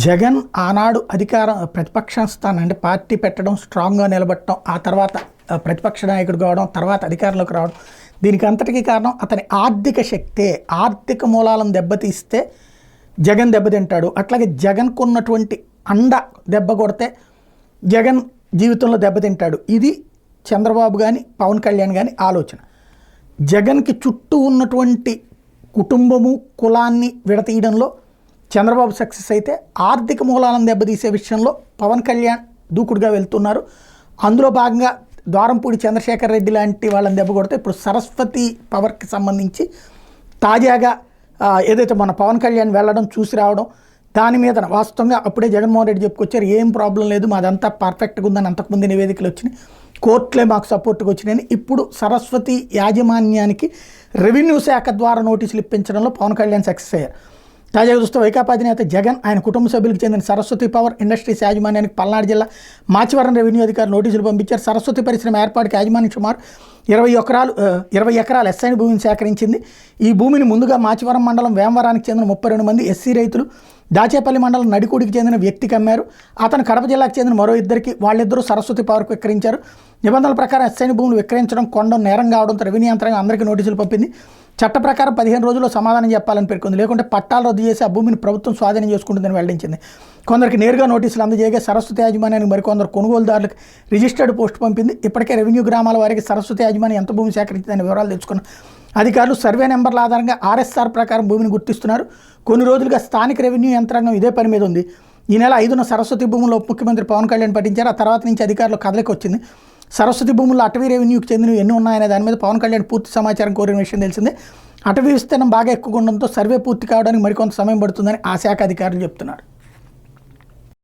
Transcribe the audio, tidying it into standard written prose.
జగన్ ఆనాడు ప్రతిపక్ష స్థానం అంటే పార్టీ పెట్టడం, స్ట్రాంగ్గా నిలబడటం, ఆ తర్వాత ప్రతిపక్ష నాయకుడు కావడం, తర్వాత అధికారంలోకి రావడం, దీనికి అంతటికీ కారణం అతని ఆర్థిక శక్తే. ఆర్థిక మూలాలను దెబ్బతీస్తే జగన్ దెబ్బతింటాడు. అట్లాగే జగన్కు ఉన్నటువంటి అండ దెబ్బ కొడితే జగన్ జీవితంలో దెబ్బతింటాడు. ఇది చంద్రబాబు కానీ పవన్ కళ్యాణ్ కానీ ఆలోచన. జగన్కి చుట్టూ ఉన్నటువంటి కుటుంబము, కులాన్ని విడతీయడంలో చంద్రబాబు సక్సెస్ అయితే, ఆర్థిక మూలాలను దెబ్బతీసే విషయంలో పవన్ కళ్యాణ్ దూకుడుగా వెళ్తున్నారు. అందులో భాగంగా ద్వారంపూడి చంద్రశేఖర్ రెడ్డి లాంటి వాళ్ళని దెబ్బ కొడితే ఇప్పుడు సరస్వతి పవర్కి సంబంధించి తాజాగా ఏదైతే మన పవన్ కళ్యాణ్ వెళ్ళడం, చూసి రావడం, దాని మీద వాస్తవంగా అప్పుడే జగన్మోహన్ రెడ్డి చెప్పుకొచ్చారు, ఏం ప్రాబ్లం లేదు, మాదంతా పర్ఫెక్ట్గా ఉందని. అంతకుముందు నివేదికలు వచ్చినాయి, కోర్టులే మాకు సపోర్ట్గా వచ్చినాయని. ఇప్పుడు సరస్వతి యాజమాన్యానికి రెవెన్యూ శాఖ ద్వారా నోటీసులు ఇప్పించడంలో పవన్ కళ్యాణ్ సక్సెస్ అయ్యారు. తాజాగా చూస్తే వైకాపా అధినేత జగన్ ఆయన కుటుంబ సభ్యులకు చెందిన సరస్వతి పవర్ ఇండస్ట్రీస్ యాజమాన్యానికి పల్నాడు జిల్లా మాచివరం రెవెన్యూ అధికారులు నోటీసులు పంపించారు. సరస్వతి పరిశ్రమ ఏర్పాటుకి యాజమాన్యం సుమారు 20 ఎకరాల ఎస్ఐని భూమిని సేకరించింది. ఈ భూమిని ముందుగా మాచివరం మండలం వేమవరానికి చెందిన 32 మంది ఎస్సీ రైతులు, దాచేపల్లి మండలం నడికూడికి చెందిన వ్యక్తికి అమ్మారు. అతను కడప జిల్లాకు చెందిన మరో ఇద్దరికి, వాళ్ళిద్దరూ సరస్వతి పవర్కు విక్రయించారు. నిబంధనల ప్రకారం ఎస్ఐని భూములు విక్రయించడం కొండం నేరం కావడంతో రెవెన్యూ యంత్రాంగం అందరికీ నోటీసులు పంపింది. చట్ట ప్రకారం 15 రోజుల్లో సమాధానం చెప్పాలని పేర్కొంది. లేకుంటే పట్టాలు రద్దు చేసి ఆ భూమిని ప్రభుత్వం స్వాధీనం చేసుకుంటుందని వెల్లడించింది. కొందరికి నేరుగా నోటీసులు అందజేయగా సరస్వతి యాజమాన్యానికి మరికొందరు కొనుగోలుదారులకు రిజిస్టర్డ్ పోస్ట్ పంపింది. ఇప్పటికే రెవెన్యూ గ్రామాల వారికి సరస్వతి యాజమాన్యం ఎంత భూమి సేకరించిందని వివరాలు తెచ్చుకున్న అధికారులు సర్వే నెంబర్ల ఆధారంగా ఆర్ఎస్ఆర్ ప్రకారం భూమిని గుర్తిస్తున్నారు. కొన్ని రోజులుగా స్థానిక రెవెన్యూ యంత్రాంగం ఇదే పని మీద ఉంది. ఈ నెల 5న సరస్వతి భూముల్లో ఉప ముఖ్యమంత్రి పవన్ కళ్యాణ్ పట్టించారు. ఆ తర్వాత నుంచి అధికారులు కదలికి వచ్చింది. సరస్వతి భూముల్లో అటవీ రెవెన్యూకి చెందినవి ఎన్ని ఉన్నాయనే దాని మీద పవన్ కళ్యాణ్ పూర్తి సమాచారం కోరిన విషయం తెలిసిందే. అటవీ విస్తీర్ణం బాగా ఎక్కువ ఉండడంతో సర్వే పూర్తి కావడానికి మరికొంత సమయం పడుతుందని ఆ శాఖ అధికారులు చెప్తున్నారు.